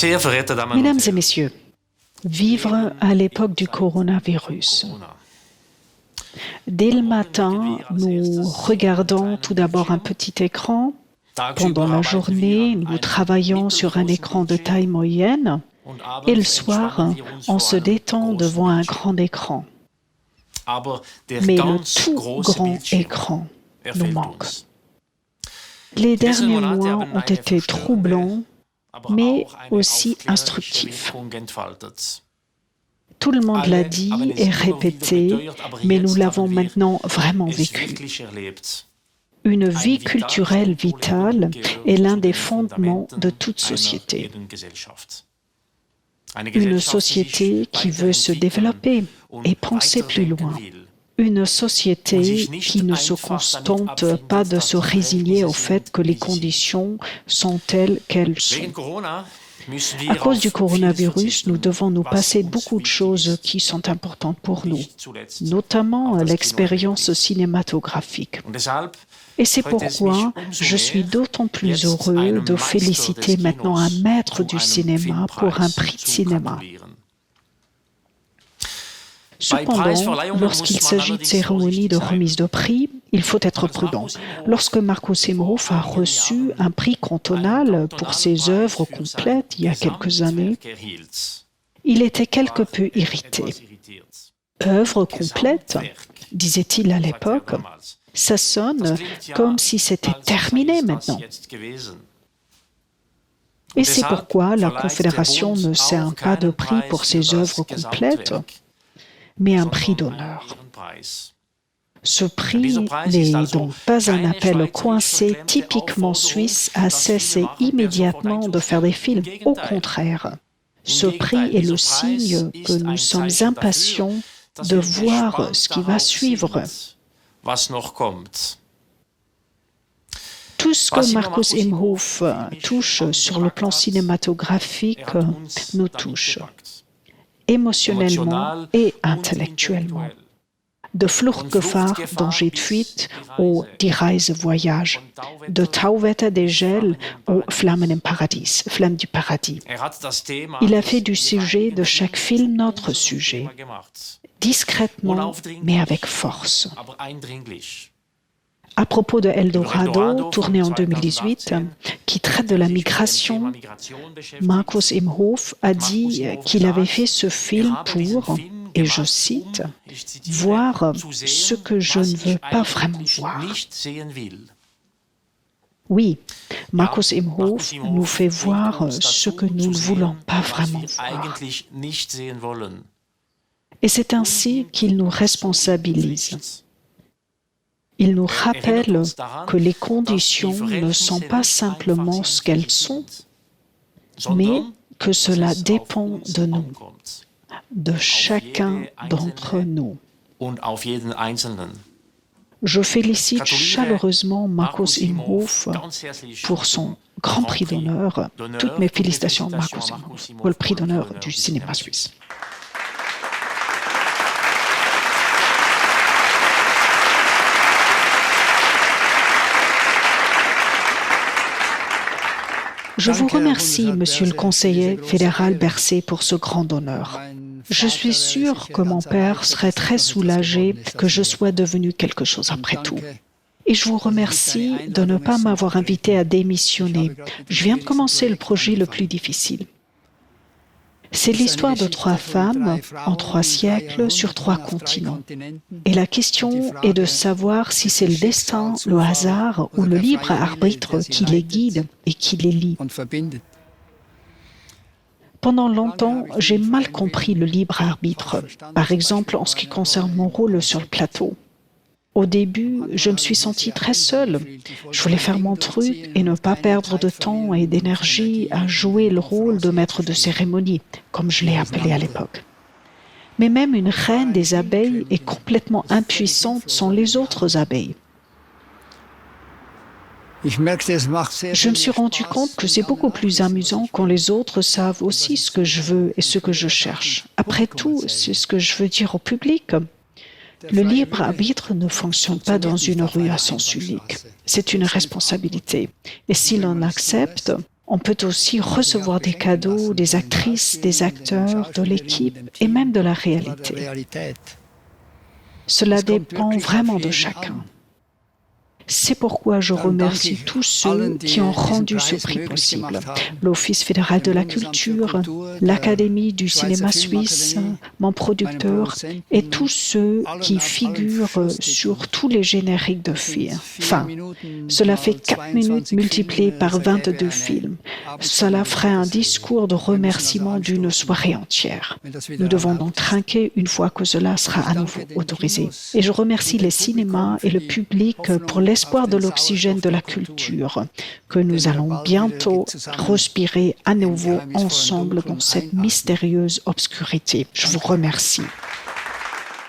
Mesdames et messieurs, vivre à l'époque du coronavirus. Dès le matin, nous regardons tout d'abord un petit écran. Pendant la journée, nous travaillons sur un écran de taille moyenne. Et le soir, on se détend devant un grand écran. Mais le tout grand écran nous manque. Les derniers mois ont été troublants, mais aussi instructifs. Tout le monde l'a dit et répété, mais nous l'avons maintenant vraiment vécu. Une vie culturelle vitale est l'un des fondements de toute société. Une société qui veut se développer et penser plus loin. Une société qui ne se contente pas de se résigner au fait que les conditions sont telles qu'elles sont. À cause du coronavirus, nous devons nous passer beaucoup de choses qui sont importantes pour nous, notamment l'expérience cinématographique. Et c'est pourquoi je suis d'autant plus heureux de féliciter maintenant un maître du cinéma pour un prix de cinéma. Cependant, lorsqu'il s'agit de cérémonies de remise de prix, il faut être prudent. Lorsque Markus Imhof a reçu un prix cantonal pour ses œuvres complètes il y a quelques années, il était quelque peu irrité. Œuvre complète, disait-il à l'époque, ça sonne comme si c'était terminé maintenant. Et c'est pourquoi la Confédération ne sert pas de prix pour ses œuvres complètes, mais un prix d'honneur. Ce prix n'est donc pas un appel coincé typiquement suisse à cesser immédiatement de faire des films. Au contraire, ce prix est le signe que nous sommes impatients de voir ce qui va suivre. Tout ce que Markus Imhof touche sur le plan cinématographique nous touche, émotionnellement et intellectuellement. De Fluchtgefahr, danger de fuite, au Die Reise, voyage. De Tauwetter, des gels, au Flammen im Paradies, flammes du paradis. Il a fait du sujet de chaque film notre sujet, discrètement, mais avec force. À propos de Eldorado, tourné en 2018, qui traite de la migration, Markus Imhof a dit qu'il avait fait ce film pour, et je cite, « voir ce que je ne veux pas vraiment voir ». Oui, Markus Imhof nous fait voir ce que nous ne voulons pas vraiment voir. Et c'est ainsi qu'il nous responsabilise. Il nous rappelle que les conditions ne sont pas simplement ce qu'elles sont, mais que cela dépend de nous, de chacun d'entre nous. Je félicite chaleureusement Markus Imhof pour son grand prix d'honneur. Toutes mes félicitations à Markus Imhof pour le prix d'honneur du cinéma suisse. Je vous remercie, Monsieur le conseiller fédéral Bercé, pour ce grand honneur. Je suis sûr que mon père serait très soulagé que je sois devenu quelque chose après tout. Et je vous remercie de ne pas m'avoir invité à démissionner. Je viens de commencer le projet le plus difficile. C'est l'histoire de 3 femmes en 3 siècles sur 3 continents. Et la question est de savoir si c'est le destin, le hasard ou le libre arbitre qui les guide et qui les lie. Pendant longtemps, j'ai mal compris le libre arbitre, par exemple en ce qui concerne mon rôle sur le plateau. Au début, je me suis sentie très seule. Je voulais faire mon truc et ne pas perdre de temps et d'énergie à jouer le rôle de maître de cérémonie, comme je l'ai appelé à l'époque. Mais même une reine des abeilles est complètement impuissante sans les autres abeilles. Je me suis rendu compte que c'est beaucoup plus amusant quand les autres savent aussi ce que je veux et ce que je cherche. Après tout, c'est ce que je veux dire au public. Le libre arbitre ne fonctionne pas dans une rue à sens unique. C'est une responsabilité. Et si l'on accepte, On peut aussi recevoir des cadeaux des actrices, des acteurs, de l'équipe et même de la réalité. Cela dépend vraiment de chacun. C'est pourquoi je remercie tous ceux qui ont rendu ce prix possible. L'Office fédéral de la culture, l'Académie du cinéma suisse, mon producteur et tous ceux qui figurent sur tous les génériques de films. Enfin, cela fait 4 minutes multipliées par 22 films. Cela ferait un discours de remerciement d'une soirée entière. Nous devons donc trinquer une fois que cela sera à nouveau autorisé. Et je remercie les cinémas et le public pour l'espoir de l'oxygène de la culture, que nous allons bientôt respirer à nouveau ensemble dans cette mystérieuse obscurité. Je vous remercie.